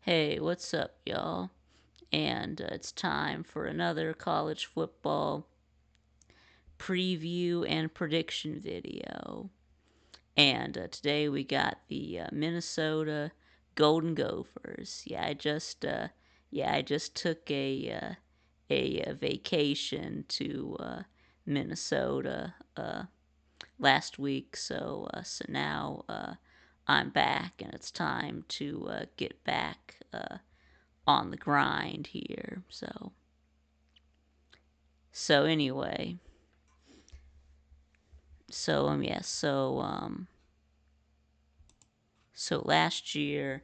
Hey, what's up, y'all? And it's time for another college football preview and prediction video. And today we got the Minnesota Golden Gophers. I just took a vacation to Minnesota last week, so now I'm back, and it's time to get back on the grind here. So anyway, so last year,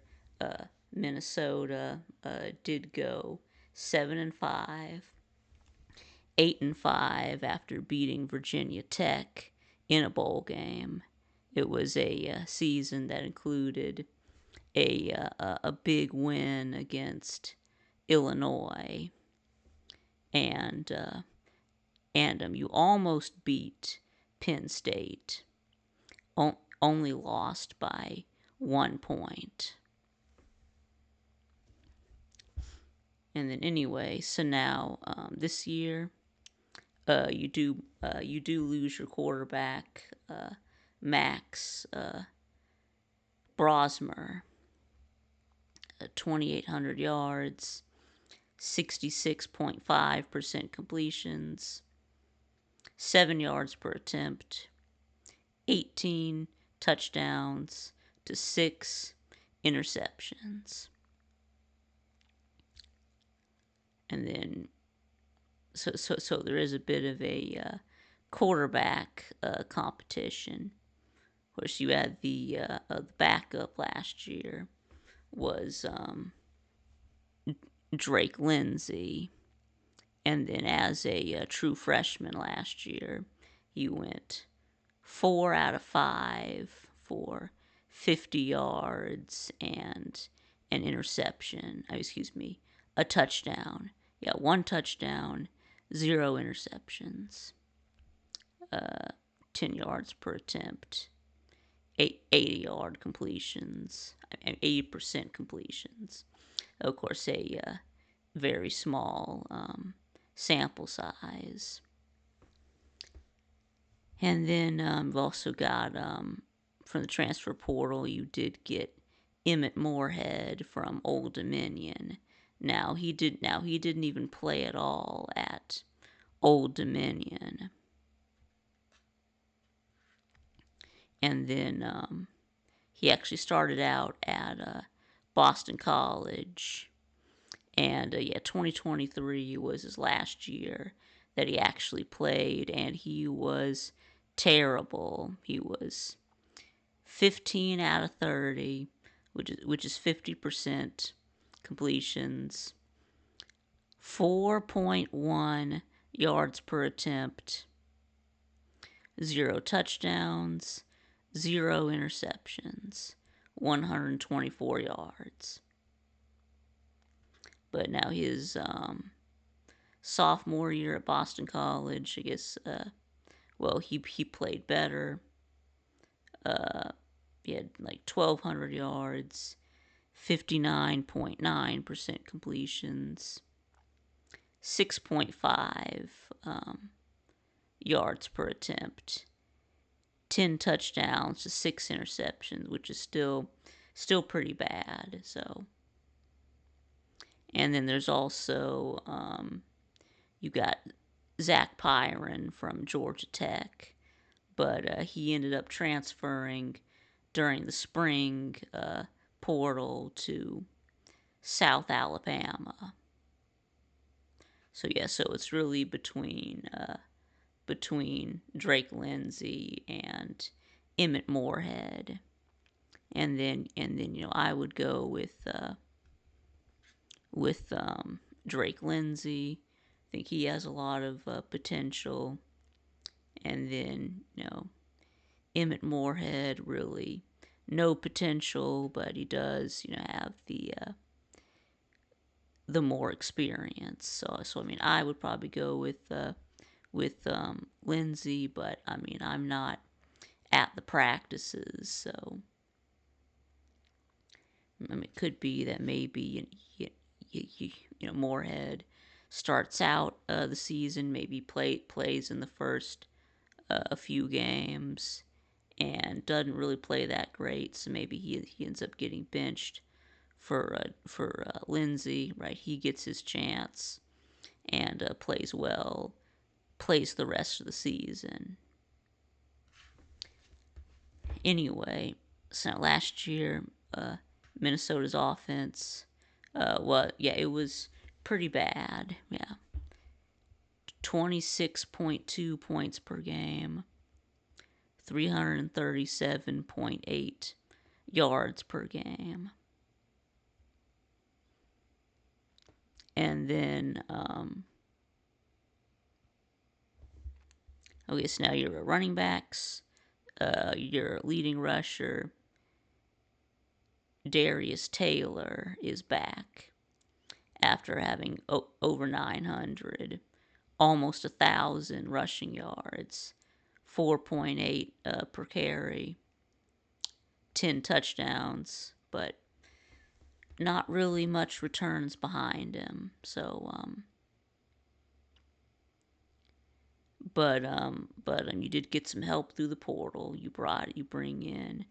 Minnesota did go 7-5, 8-5 after beating Virginia Tech in a bowl game. It was a season that included a big win against Illinois, and you almost beat Penn State, only lost by 1 point. And then anyway, so now this year, you do lose your quarterback, Max Brosmer, 2,800 yards, 66.5% completions, 7 yards per attempt, 18 touchdowns to 6 interceptions. And then, so there is a bit of a quarterback competition. Of course, you had the backup last year was Drake Lindsay, and then as a true freshman last year, he went 4 out of 5 for 50 yards and an interception. Excuse me, a touchdown. Yeah, 1 touchdown, 0 interceptions. 10 yards per attempt, 80-yard completions, 80% completions. Of course, a very small sample size. And then we've also got from the transfer portal, you did get Emmett Moorhead from Old Dominion. Now he didn't even play at all at Old Dominion. And then he actually started out at Boston College. And 2023 was his last year that he actually played, and he was terrible. He was 15 out of 30, which is 50% completions, 4.1 yards per attempt, 0 touchdowns, 0 interceptions, 124 yards. But now his sophomore year at Boston College, I guess, he played better. He had like 1,200 yards, 59.9% completions, 6.5 yards per attempt, 10 touchdowns to 6 interceptions, which is still pretty bad. So, and then there's also you got Zach Pyron from Georgia Tech, but he ended up transferring during the spring portal to South Alabama. So so it's really between Drake Lindsay and Emmett Moorhead, and then I would go with Drake Lindsay. I think he has a lot of potential, and then Emmett Moorhead, really no potential, but he does have the more experience. So I mean, I would probably go with Lindsay, but I mean, I'm not at the practices, so I mean, it could be that maybe Moorhead starts out the season, maybe plays in the first a few games and doesn't really play that great, so maybe he ends up getting benched for Lindsay, right? He gets his chance and plays well, plays the rest of the season. Anyway, so last year, Minnesota's offense, it was pretty bad. Yeah, 26.2 points per game, 337.8 yards per game. And then, okay, so now you're running backs. Your leading rusher, Darius Taylor, is back after having over 900, almost 1,000 rushing yards, 4.8 per carry, 10 touchdowns, but not really much returns behind him. So, but you did get some help through the portal. You bring in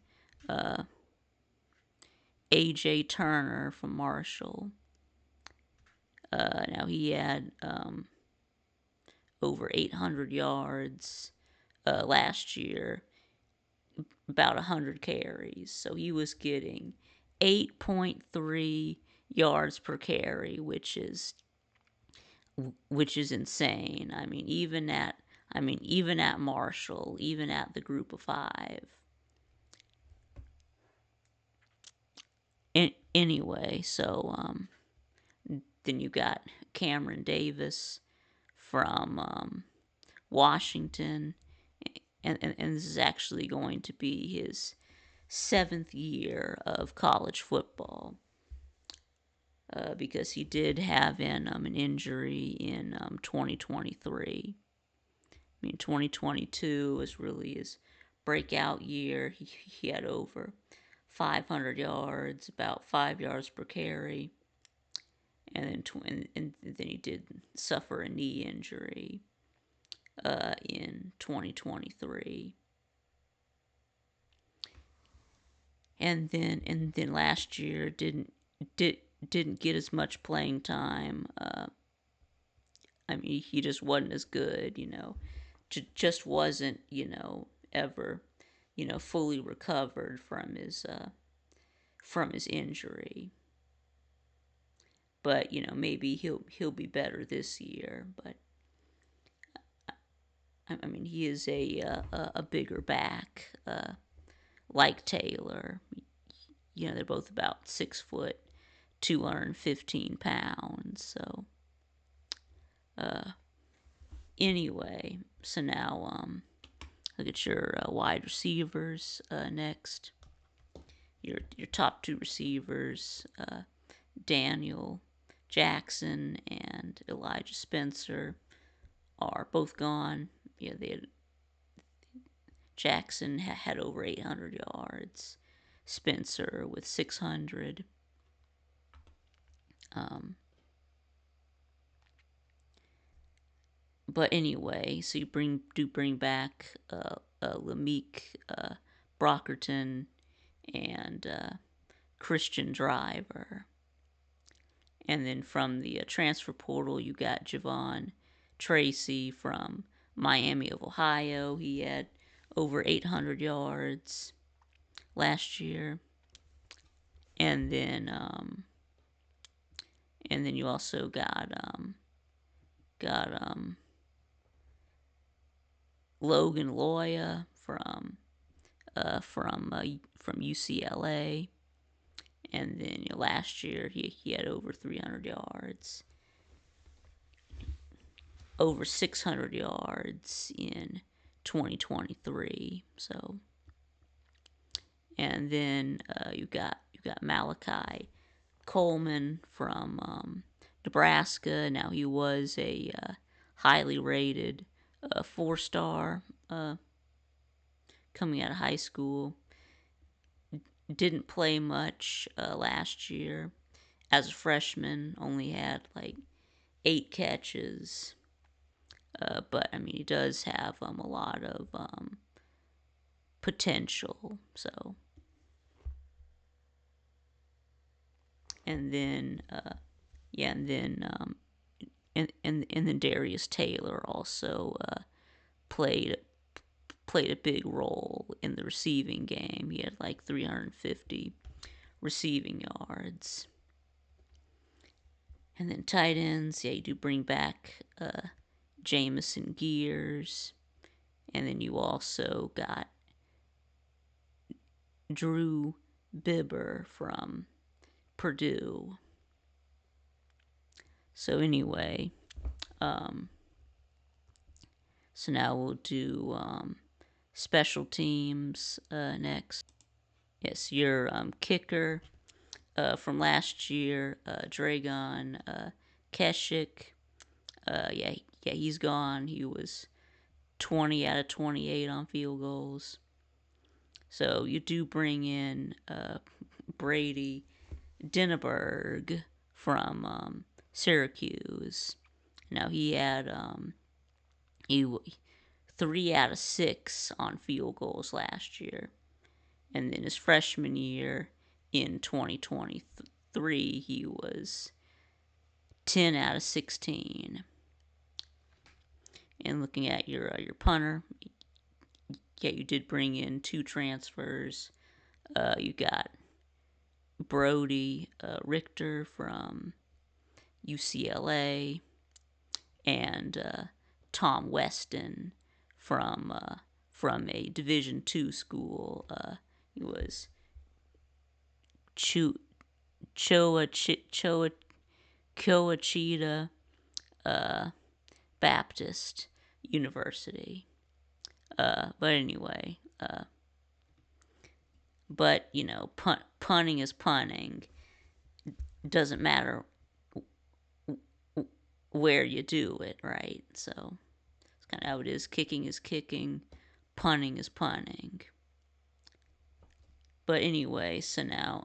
AJ Turner from Marshall. Now he had over 800 yards last year, about 100 carries. So he was getting 8.3 yards per carry, which is insane. Even at Marshall, even at the group of five. Anyway, so then you got Cameron Davis from Washington, and this is actually going to be his 7th year of college football, because he did have an injury in 2023. 2022 was really his breakout year. He had over 500 yards, about 5 yards per carry, and then he did suffer a knee injury in 2023. And then last year didn't get as much playing time. He just wasn't as good, just wasn't, ever, fully recovered from his injury. But maybe he'll be better this year. But he is a bigger back, like Taylor. They're both about 6 foot, 215 pounds. So, anyway, so now look at your wide receivers next. Your top 2 receivers, Daniel Jackson and Elijah Spencer, are both gone. Jackson had over 800 yards. Spencer with 600. But anyway, so you bring back Lameek Brockerton and Christian Driver. And then from the transfer portal, you got Javon Tracy from Miami of Ohio. He had over 800 yards last year. And then you also got Logan Loya from UCLA. And then last year he had over 300 yards, over 600 yards in 2023. So, and then you got Malachi Coleman from Nebraska. Now he was a highly rated 4-star coming out of high school. didn't play much last year. As a freshman, only had like 8 catches. But I mean, he does have a lot of potential. So, and then yeah, and then Darius Taylor also played played a big role in the receiving game. He had like 350 receiving yards. And then tight ends, yeah, you do bring back Jamison Gears. And then you also got Drew Bibber from Purdue. So anyway, so now we'll do special teams next. Yes, your kicker from last year, Dragon Keshik. Yeah, he's gone. He was 20 out of 28 on field goals. So you do bring in Brady Dinneberg from Syracuse. Now he had he 3 out of 6 on field goals last year, and then his freshman year in 2023 he was 10 out of 16. And looking at your punter, yeah, you did bring in 2 transfers. You got Brody Richter from UCLA and Tom Weston from a Division II school. He was Coachita Baptist University. But anyway, but you know, punting is punting. Doesn't matter where you do it, right? So it's kind of how it is. Kicking is kicking, punting is punting. But anyway, so now,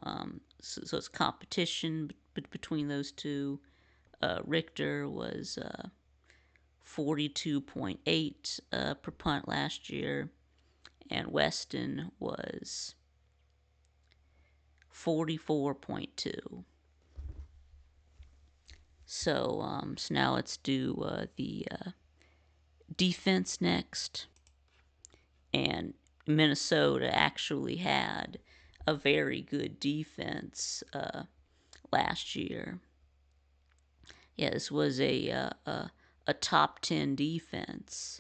so it's competition between those two. Richter was 42.8 per punt last year, and Weston was 44.2. So now let's do the defense next. And Minnesota actually had a very good defense last year. Yeah, this was a top 10 defense.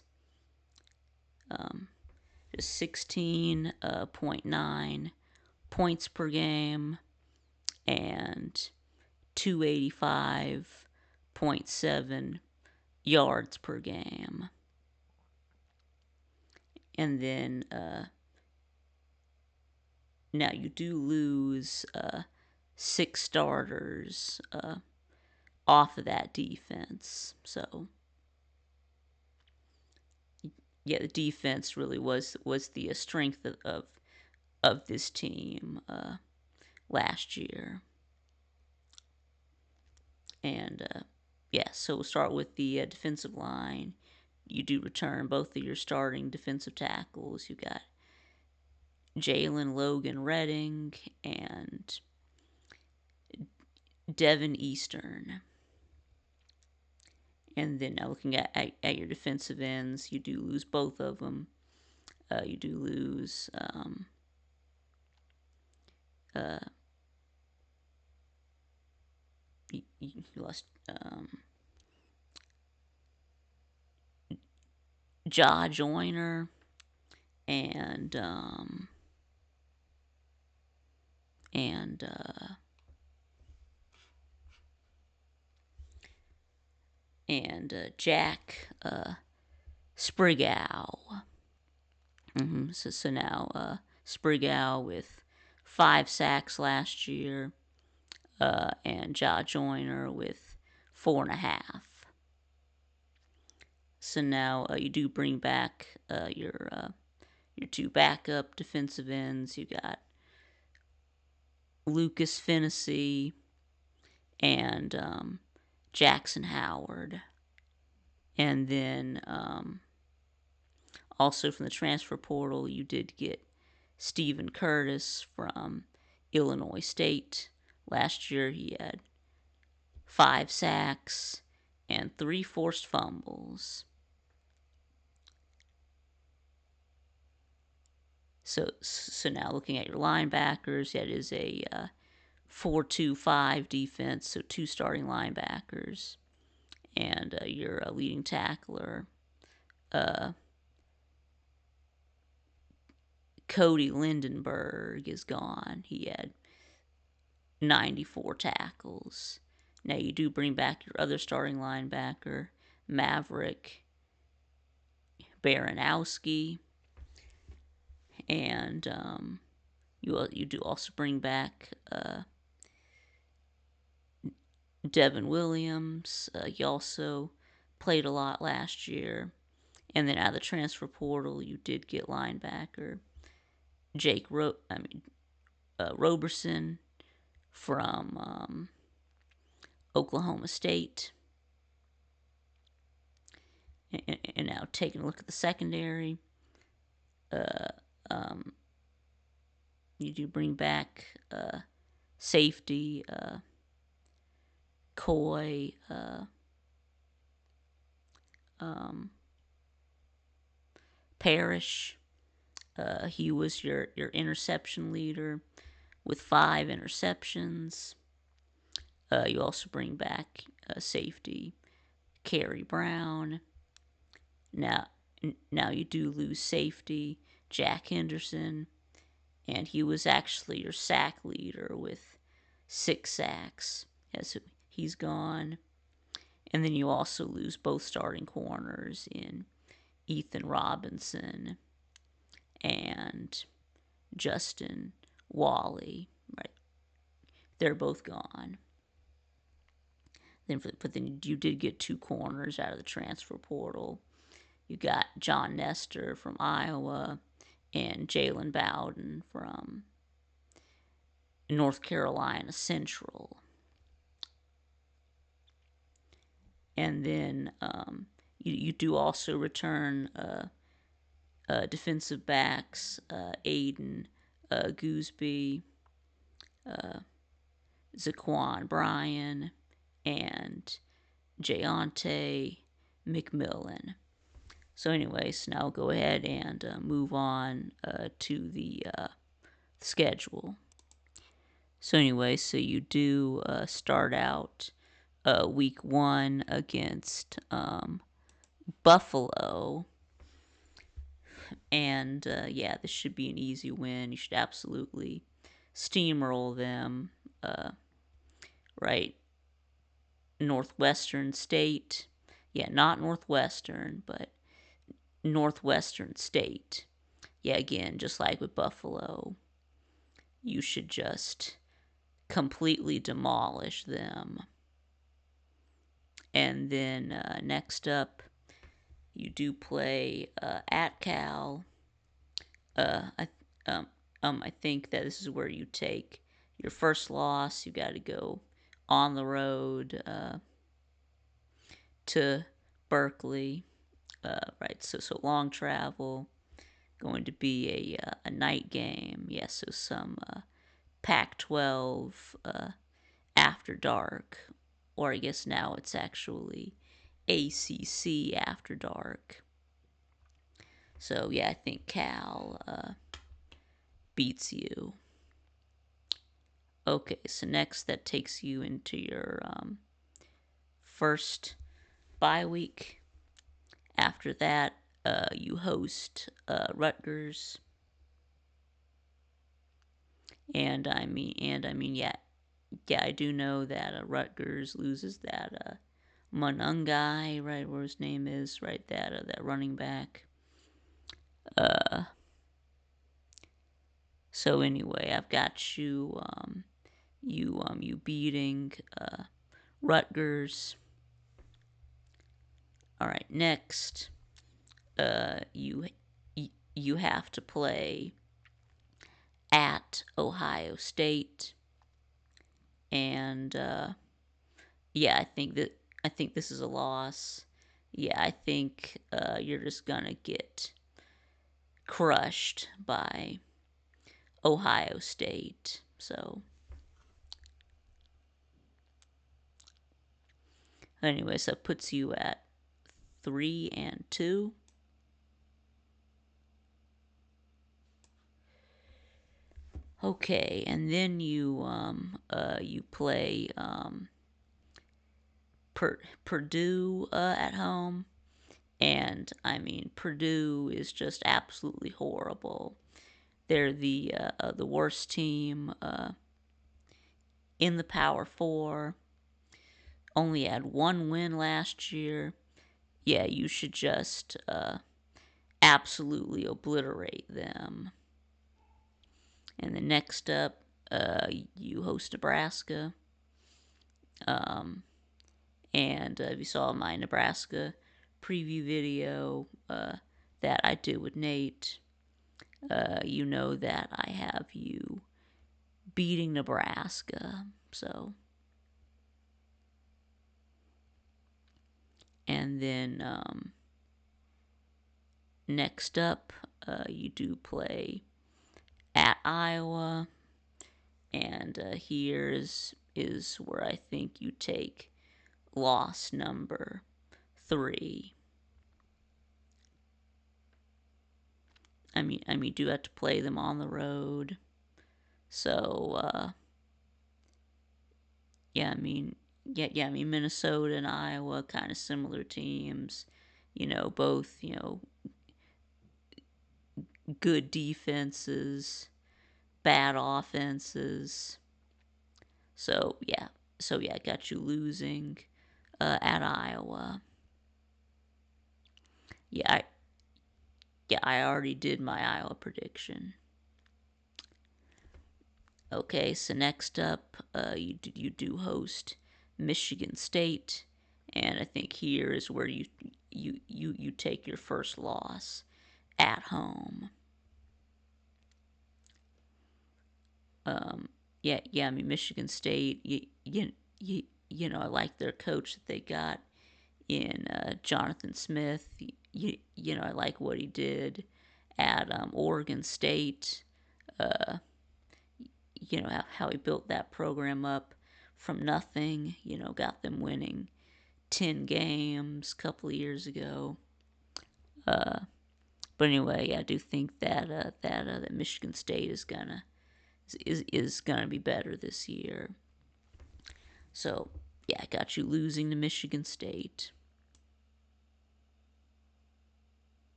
Just 16.9 points per game and 285.7 yards per game. And then now you do lose 6 starters off of that defense. So yeah, the defense really was the strength of this team last year. And yeah, so we'll start with the defensive line. You do return both of your starting defensive tackles. You got Jalen Logan Redding and Devin Eastern. And then now looking at your defensive ends, you do lose both of them. You do lose you lost Jaw Joyner and and Jack Sprigow. So now Sprigow with 5 sacks last year, and Jaw Joyner with 4.5. So now you do bring back your 2 backup defensive ends. You got Lucas Fennessy, and Jackson Howard. And then also from the transfer portal, you did get Stephen Curtis from Illinois State. Last year, he had 5 sacks and 3 forced fumbles. So now looking at your linebackers, that is a 4-2-5 defense, so 2 starting linebackers, and your leading tackler, Cody Lindenberg, is gone. He had 94 tackles. Now you do bring back your other starting linebacker, Maverick Baranowski, and you do also bring back Devin Williams. He also played a lot last year. And then out of the transfer portal, you did get linebacker Roberson from Oklahoma State. And now taking a look at the secondary, you do bring back safety Coy, Parrish. He was your interception leader with 5 interceptions. You also bring back safety Kerry Brown. Now you do lose safety Jack Henderson, and he was actually your sack leader with 6 sacks. Yeah, so he's gone. And then you also lose both starting corners in Ethan Robinson and Justin Wally. Right, they're both gone. But then you did get 2 corners out of the transfer portal. You got John Nestor from Iowa and Jalen Bowden from North Carolina Central. And then you do also return defensive backs Aiden Gooseby, Zaquan Bryan, and Jayonte McMillan. So anyways, now I'll go ahead and move on to the schedule. So anyway, so you do start out week 1 against Buffalo. And yeah, this should be an easy win. You should absolutely steamroll them. Right. Northwestern State. Yeah, not Northwestern, but Northwestern State. Yeah, again, just like with Buffalo, you should just completely demolish them. And then next up, you do play at Cal. I think that this is where you take your first loss. You got to go on the road to Berkeley. Right, so long travel. Going to be a night game. Yeah, so some Pac-12 after dark, or I guess now it's actually ACC after dark. So yeah, I think Cal beats you. Okay, so next that takes you into your first bye week. After that, you host Rutgers, and I mean, yeah, I do know that Rutgers loses that Munungai, right, where his name is, right, that running back. So anyway, I've got you, you beating Rutgers. All right, next, you have to play at Ohio State. and yeah, I think this is a loss. Yeah, I think you're just gonna get crushed by Ohio State. So, anyway, so it puts you at 3-2. Okay, and then you play Purdue at home, and I mean Purdue is just absolutely horrible. They're the worst team in the Power Four. Only had one win last year. Yeah, you should just absolutely obliterate them. And then next up, you host Nebraska. Um, and if you saw my Nebraska preview video that I did with Nate, you know that I have you beating Nebraska. So, and then next up, you do play at Iowa, and is where I think you take loss number 3. I mean, do have to play them on the road. So, yeah, I mean, I mean, Minnesota and Iowa, kind of similar teams. Both, good defenses, bad offenses. So, yeah. So, yeah, I got you losing at Iowa. Yeah, I already did my Iowa prediction. Okay, so next up, you do host Michigan State, and I think here is where you take your first loss at home. Yeah. I mean, Michigan State. I like their coach that they got in Jonathan Smith. I like what he did at Oregon State. How he built that program up from nothing. Got them winning 10 games a couple of years ago. But anyway, I do think that Michigan State is gonna be better this year. So yeah, I got you losing to Michigan State.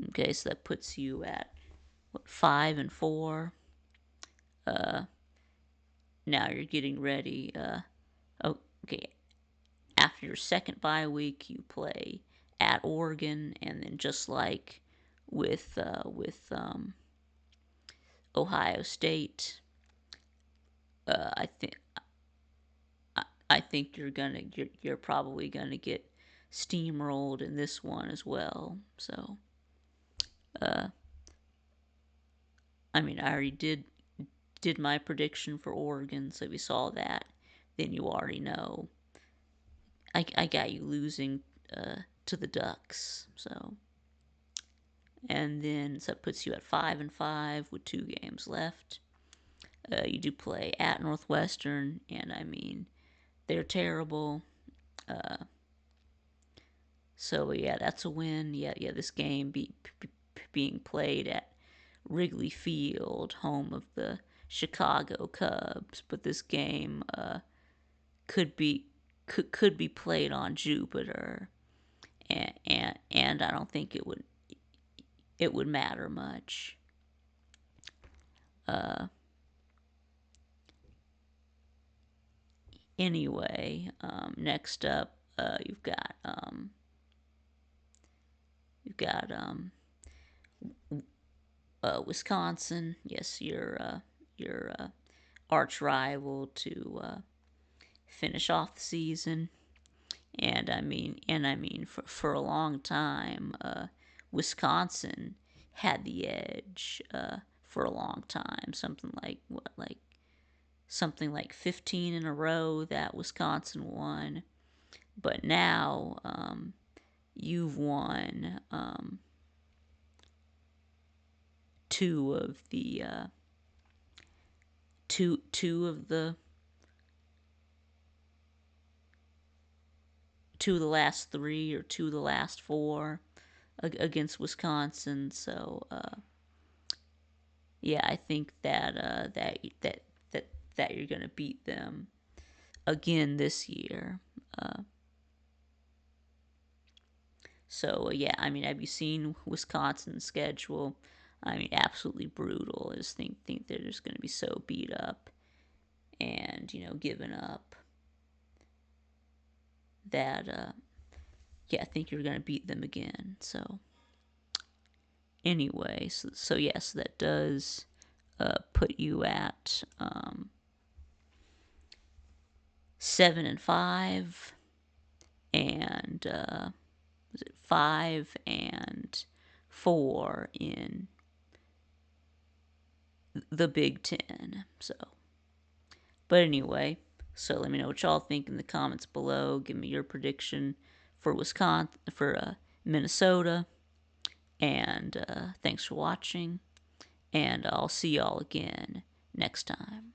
Okay, so that puts you at what, 5-4. Now you're getting ready. Okay, after your second bye week, you play at Oregon, and then just like with Ohio State, I think you're probably gonna get steamrolled in this one as well. So, I mean, I already did my prediction for Oregon, so if you saw that, then you already know I got you losing to the Ducks. So, and then so that puts you at 5-5 with 2 games left. You do play at Northwestern, and I mean they're terrible. So yeah, that's a win. Yeah. This game being played at Wrigley Field, home of the Chicago Cubs, but this game could be could be played on Jupiter, and I don't think it would matter much. Anyway, next up, you've got Wisconsin. Yes, your arch rival to finish off the season. And I mean, for a long time, Wisconsin had the edge for a long time. Something like what, like something like 15 in a row that Wisconsin won. But now you've won two of the two of the last three or two of the last four against Wisconsin. So yeah, I think that you're gonna beat them again this year. So yeah, I mean, have you seen Wisconsin's schedule? I mean, absolutely brutal. I just think they're just going to be so beat up and given up that yeah, I think you're going to beat them again. So anyway, so yes, that does put you at 7-5 and was it 5-4 in the Big Ten. So, but anyway, so let me know what y'all think in the comments below. Give me your prediction for Wisconsin, for Minnesota, and thanks for watching. And I'll see y'all again next time.